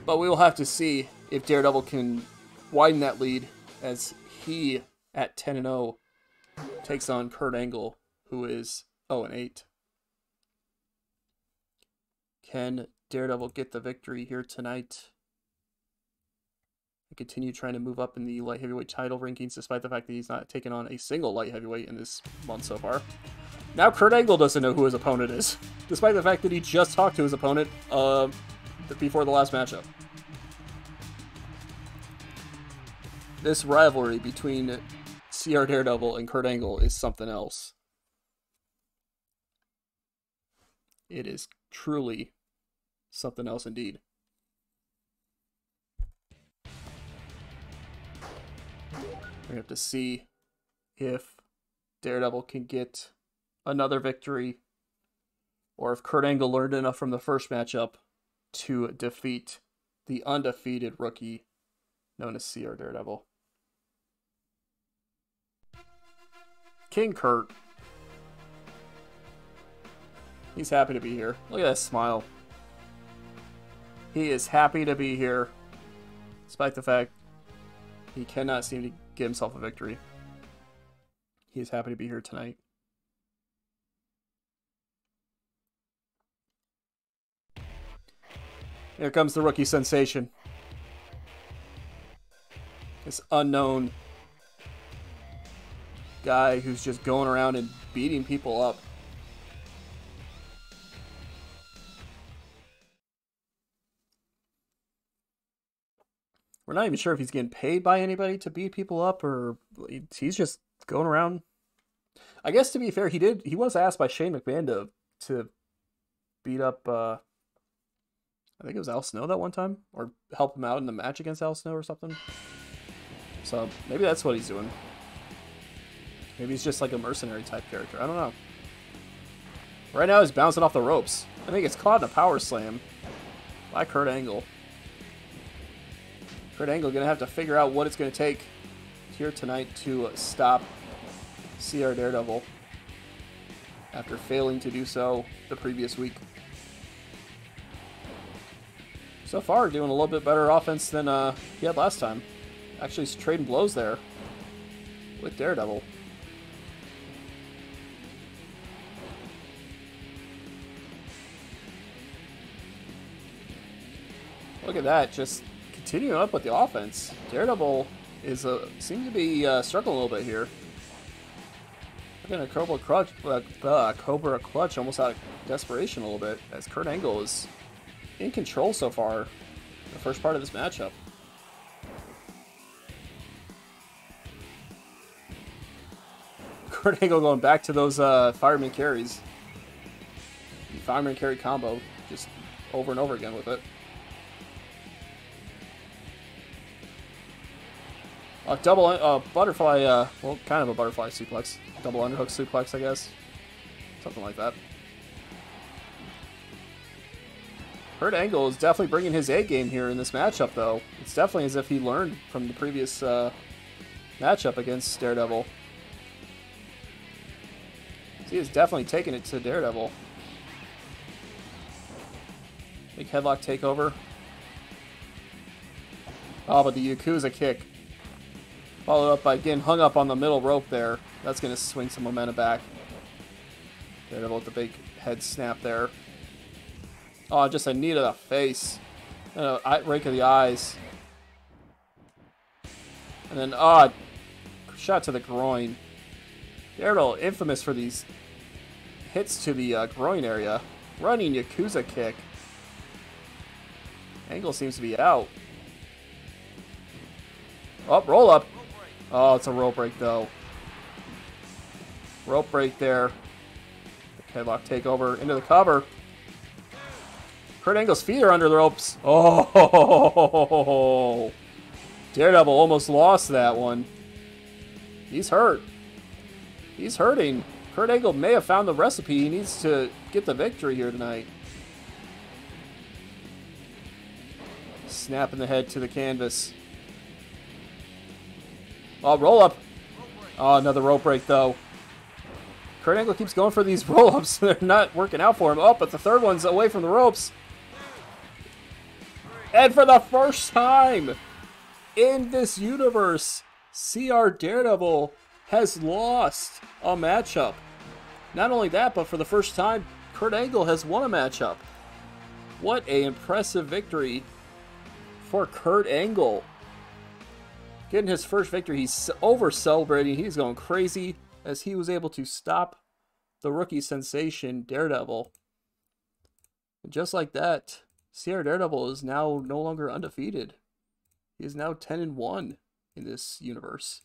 But we will have to see if Daredevil can widen that lead as he, at 10-0, takes on Kurt Angle, who is 0-8. Can Daredevil get the victory here tonight and continue trying to move up in the light heavyweight title rankings, despite the fact that he's not taken on a single light heavyweight in this month so far? Now Kurt Angle doesn't know who his opponent is, despite the fact that he just talked to his opponent before the last matchup. This rivalry between CR Daredevil and Kurt Angle is something else. It is truly something else indeed. We have to see if Daredevil can get another victory, or if Kurt Angle learned enough from the first matchup to defeat the undefeated rookie known as CR Daredevil. King Kurt. He's happy to be here. Look at that smile. He is happy to be here, despite the fact he cannot seem to get himself a victory. He is happy to be here tonight. Here comes the rookie sensation. This unknown guy who's just going around and beating people up. We're not even sure if he's getting paid by anybody to beat people up, or he's just going around. I guess, to be fair, he was asked by Shane McMahon to beat up, I think it was Al Snow that one time, or help him out in the match against Al Snow or something. So maybe that's what he's doing. Maybe he's just like a mercenary type character. I don't know. Right now he's bouncing off the ropes. I think it's caught in a power slam by Kurt Angle. Kurt Angle going to have to figure out what it's going to take here tonight to stop CR Daredevil after failing to do so the previous week. So far, doing a little bit better offense than he had last time. Actually, he's trading blows there with Daredevil. Look at that, just continuing up with the offense. Daredevil is seems to be struggling a little bit here. Looking at a Cobra Clutch almost out of desperation a little bit, as Kurt Angle is in control so far the first part of this matchup. Kurt Angle going back to those fireman carries. The fireman carry combo, just over and over again with it. Double butterfly, well, kind of a butterfly suplex. Double underhook suplex, I guess. Something like that. Kurt Angle is definitely bringing his A game here in this matchup, though. It's definitely as if he learned from the previous matchup against Daredevil. He is definitely taking it to Daredevil. Big headlock takeover. Oh, but the Yakuza kick. Followed up by getting hung up on the middle rope there. That's going to swing some momentum back. Daredevil with the big head snap there. Oh, just a knee to the face. Rake of the eyes. And then, shot to the groin. Daredevil, infamous for these hits to the groin area. Running Yakuza kick. Angle seems to be out. Oh, roll up. Oh, it's a rope break, though. Rope break there. Headlock takeover into the cover. Kurt Angle's feet are under the ropes. Oh, Daredevil almost lost that one. He's hurt. He's hurting. Kurt Angle may have found the recipe. He needs to get the victory here tonight. Snapping the head to the canvas. Oh, roll up. Oh, another rope break, though. Kurt Angle keeps going for these roll-ups. They're not working out for him. Oh, but the third one's away from the ropes. And for the first time in this universe, CR Daredevil has lost a matchup. Not only that, but for the first time, Kurt Angle has won a matchup. What an impressive victory for Kurt Angle. Getting his first victory, he's over-celebrating. He's going crazy as he was able to stop the rookie sensation, Daredevil. And just like that, CR Daredevil is now no longer undefeated. He is now 10-1 in this universe.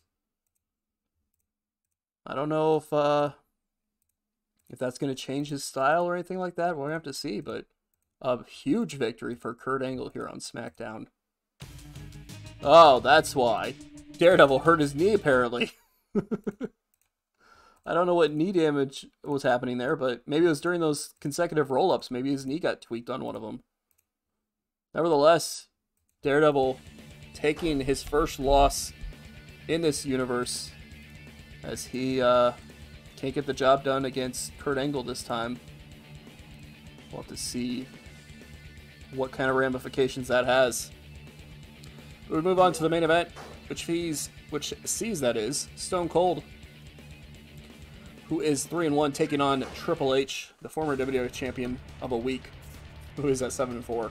I don't know if that's going to change his style or anything like that. We'll have to see, but a huge victory for Kurt Angle here on Smackdown. Oh, that's why. Daredevil hurt his knee, apparently. I don't know what knee damage was happening there, but maybe it was during those consecutive roll-ups. Maybe his knee got tweaked on one of them. Nevertheless, Daredevil taking his first loss in this universe as he can't get the job done against Kurt Angle this time. We'll have to see what kind of ramifications that has. We move on to the main event, which sees that is Stone Cold, who is 3-1, taking on Triple H, the former WWE champion of a week, who is at 7-4.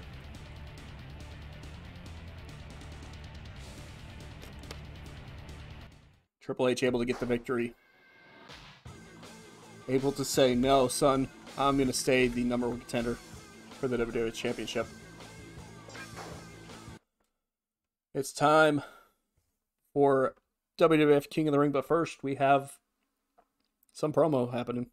Triple H able to get the victory. Able to say, no, son, I'm going to stay the number one contender for the WWE Championship. It's time for WWF King of the Ring, but first we have some promo happening.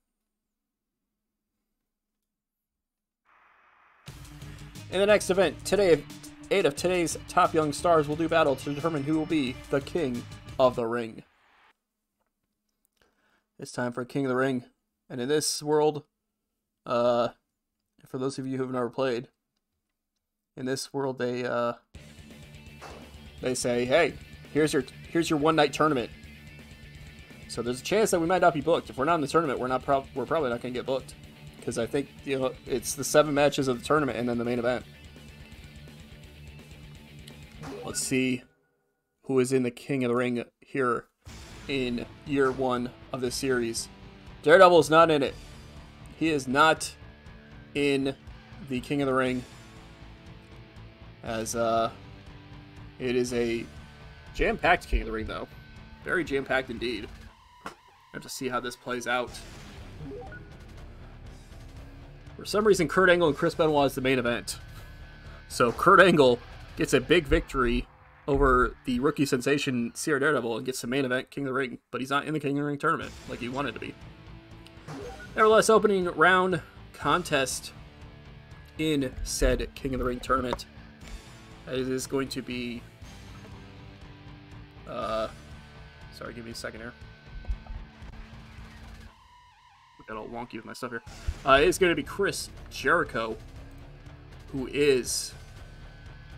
In the next event, today, 8 of today's top young stars will do battle to determine who will be the King of the Ring. It's time for King of the Ring. And in this world, for those of you who have never played, in this world they say, hey, here's your one-night tournament. So there's a chance that we might not be booked. If we're not in the tournament, we're probably not going to get booked, because I think it's the 7 matches of the tournament and then the main event. Let's see who is in the King of the Ring here in year 1 of this series. Daredevil is not in it. He is not in the King of the Ring, as it is a jam-packed King of the Ring, though. Very jam-packed indeed. I have to see how this plays out. For some reason, Kurt Angle and Chris Benoit is the main event. So Kurt Angle gets a big victory over the rookie sensation CR Daredevil and gets the main event King of the Ring, but he's not in the King of the Ring tournament like he wanted to be. Nevertheless, opening round contest in said King of the Ring tournament. It is going to be... sorry, give me a second here. Got all wonky with my stuff here. It's going to be Chris Jericho, who is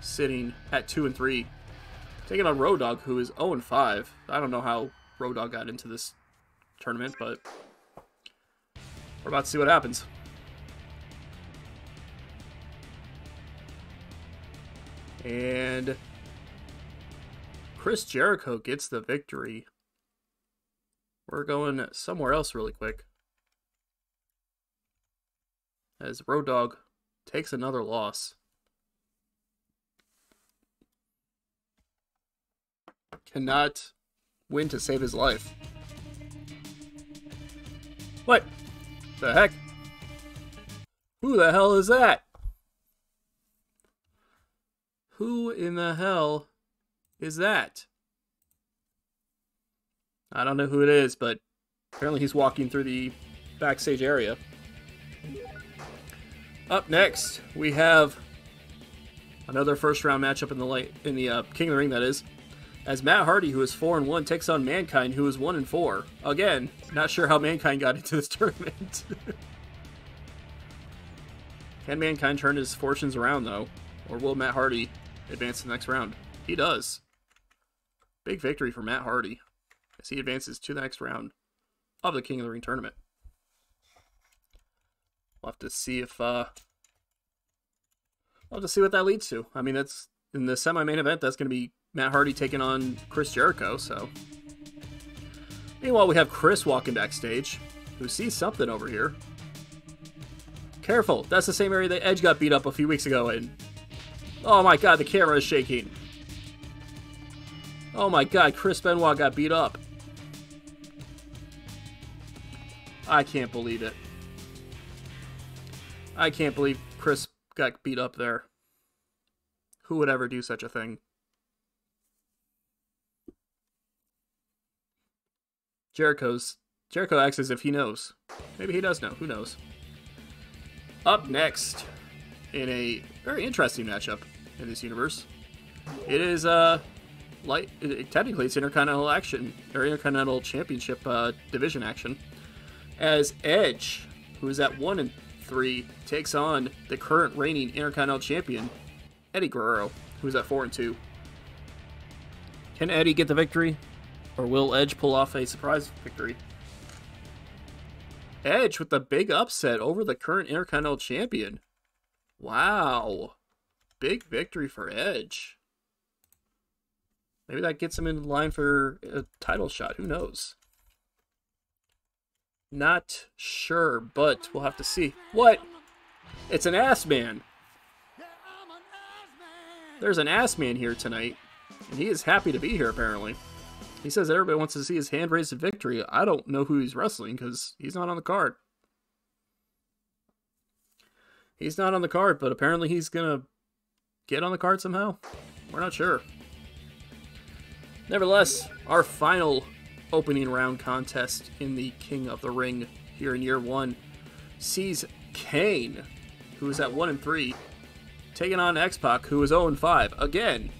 sitting at 2-3, taking on Road Dogg, who is 0-5. I don't know how Road Dogg got into this tournament, but we're about to see what happens. And Chris Jericho gets the victory. We're going somewhere else really quick, as Road Dogg takes another loss. Cannot win to save his life. What the heck? Who the hell is that? Who in the hell is that? I don't know who it is, but apparently he's walking through the backstage area. Up next, we have another first-round matchup in the King of the Ring, that is, as Matt Hardy, who is 4-1, takes on Mankind, who is 1-4. Again, not sure how Mankind got into this tournament. Can Mankind turn his fortunes around, though? Or will Matt Hardy advance to the next round? He does. Big victory for Matt Hardy as he advances to the next round of the King of the Ring tournament. We'll have to see if I'll just see what that leads to. I mean, that's in the semi-main event. That's going to be Matt Hardy taking on Chris Jericho. So, meanwhile, we have Chris walking backstage, who sees something over here. Careful, that's the same area that Edge got beat up a few weeks ago in. Oh my God, the camera is shaking. Oh my God, Chris Benoit got beat up. I can't believe it. I can't believe Chris got beat up there. Who would ever do such a thing? Jericho acts as if he knows. Maybe he does know. Who knows? Up next, in a very interesting matchup in this universe, it is technically it's Intercontinental action or Intercontinental Championship division action, as Edge, who is at 1-3, takes on the current reigning Intercontinental Champion, Eddie Guerrero, who's at 4-2. Can Eddie get the victory, or will Edge pull off a surprise victory? Edge with the big upset over the current Intercontinental Champion. Wow. Big victory for Edge. Maybe that gets him in line for a title shot. Who knows? Not sure, but we'll have to see. What? It's an ass man. There's an ass man here tonight, and he is happy to be here, apparently. He says everybody wants to see his hand raised to victory. I don't know who he's wrestling because he's not on the card. He's not on the card, but apparently he's going to get on the card somehow. We're not sure. Nevertheless, our final opening round contest in the King of the Ring here in year one sees Kane, who is at 1-3, taking on X-Pac, who is 0-5. Again,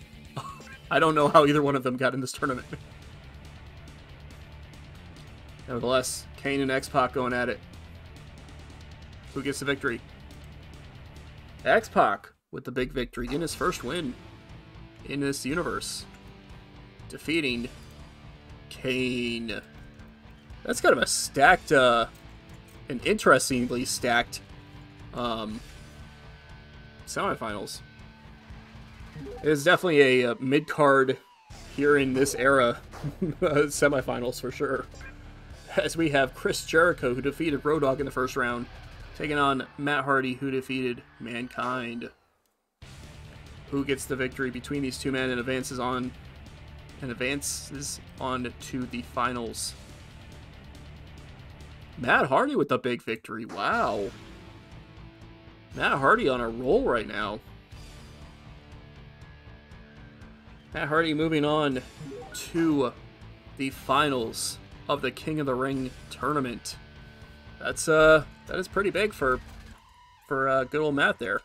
I don't know how either one of them got in this tournament. Nevertheless, Kane and X-Pac going at it. Who gets the victory? X-Pac with the big victory in his first win in this universe, defeating Kane. That's kind of a stacked, an interestingly stacked semifinals. It is definitely a mid-card here in this era semifinals for sure. As we have Chris Jericho, who defeated Road Dogg in the first round, taking on Matt Hardy, who defeated Mankind. Who gets the victory between these two men and advances on to the finals? Matt Hardy with the big victory. Wow. Matt Hardy on a roll right now. Matt Hardy moving on to the finals of the King of the Ring tournament. That is pretty big for good old Matt there.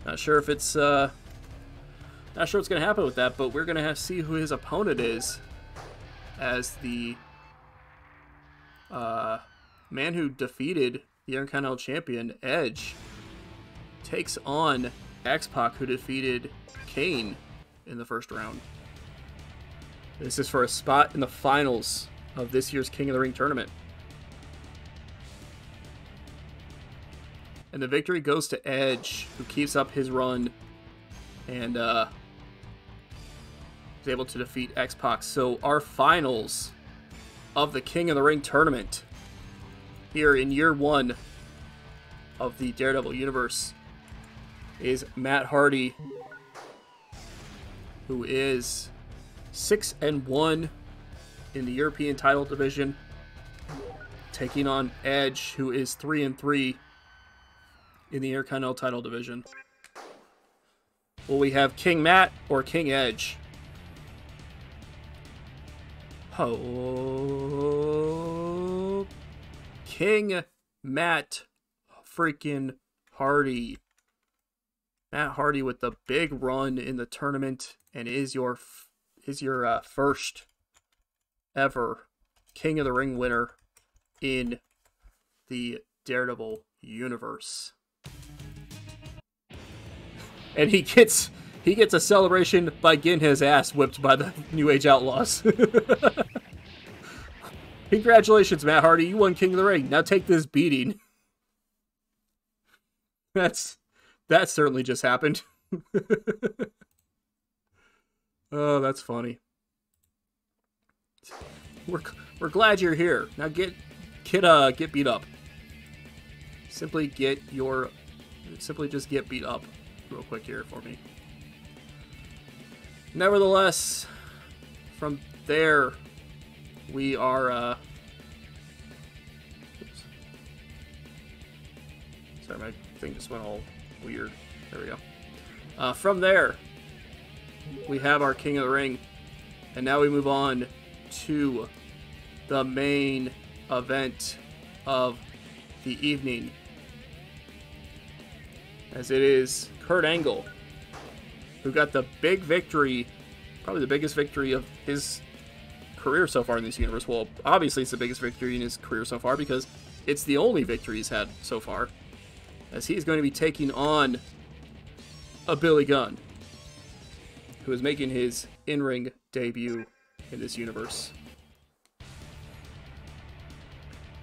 Not sure if it's not sure what's gonna happen with that, but we're gonna have to see who his opponent is, as the man who defeated the Intercontinental Champion Edge takes on X-Pac, who defeated Kane in the first round. This is for a spot in the finals of this year's King of the Ring tournament. And the victory goes to Edge, who keeps up his run and is able to defeat X-Pac. So our finals of the King of the Ring tournament here in year one of the Daredevil universe is Matt Hardy, who is 6-1 in the European title division, taking on Edge, who is 3-3 in the Intercontinental title division. Will we have King Matt or King Edge? Oh, King Matt freaking Hardy. Matt Hardy with the big run in the tournament, and is your first ever King of the Ring winner in the Daredevil universe. And he gets a celebration by getting his ass whipped by the New Age Outlaws. Congratulations, Matt Hardy. You won King of the Ring. Now take this beating. That's That certainly just happened. Oh, that's funny. We're glad you're here. Now get beat up. Simply just get beat up real quick here for me. Nevertheless, from there we are oops. Sorry, my thing just went all weird. There we go. From there we have our King of the Ring, and now we move on to the main event of the evening, as it is Kurt Angle, who got the big victory, probably the biggest victory of his career so far in this universe. Well, obviously it's the biggest victory in his career so far because it's the only victory he's had so far, as he's going to be taking on a Billy Gunn, who is making his in-ring debut in this universe.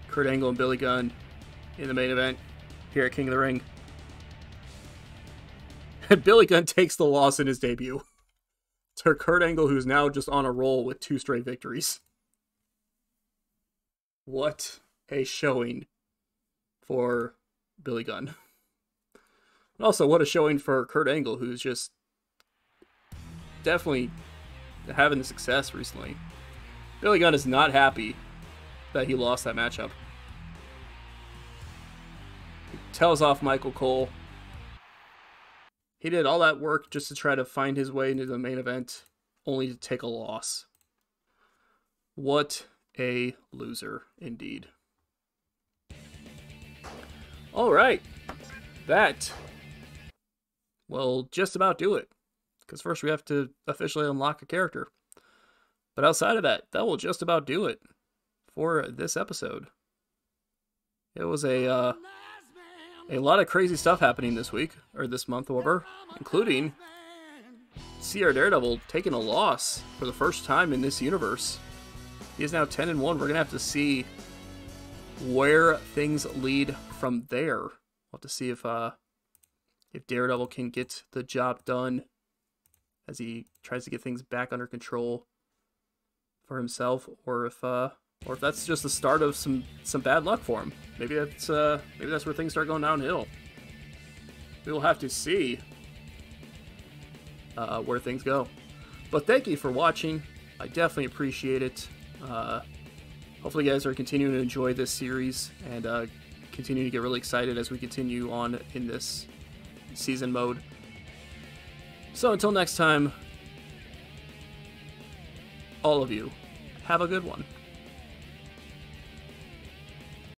Kurt Angle and Billy Gunn in the main event here at King of the Ring. And Billy Gunn takes the loss in his debut to Kurt Angle, who's now just on a roll with 2 straight victories. What a showing for Billy Gunn. And also, what a showing for Kurt Angle, who's just definitely having the success recently. Billy Gunn is not happy that he lost that matchup. He tells off Michael Cole. He did all that work just to try to find his way into the main event, only to take a loss. What a loser, indeed. Alright. That will just about do it. Because first we have to officially unlock a character. But outside of that, that will just about do it for this episode. It was a lot of crazy stuff happening this week, or this month, however, including CR Daredevil taking a loss for the first time in this universe. He is now 10-1. We're going to have to see where things lead from there. We'll have to see if Daredevil can get the job done as he tries to get things back under control for himself, or if that's just the start of some bad luck for him. Maybe that's where things start going downhill. We will have to see where things go. But thank you for watching. I definitely appreciate it. Hopefully you guys are continuing to enjoy this series and continue to get really excited as we continue on in this season mode. So until next time, all of you, have a good one.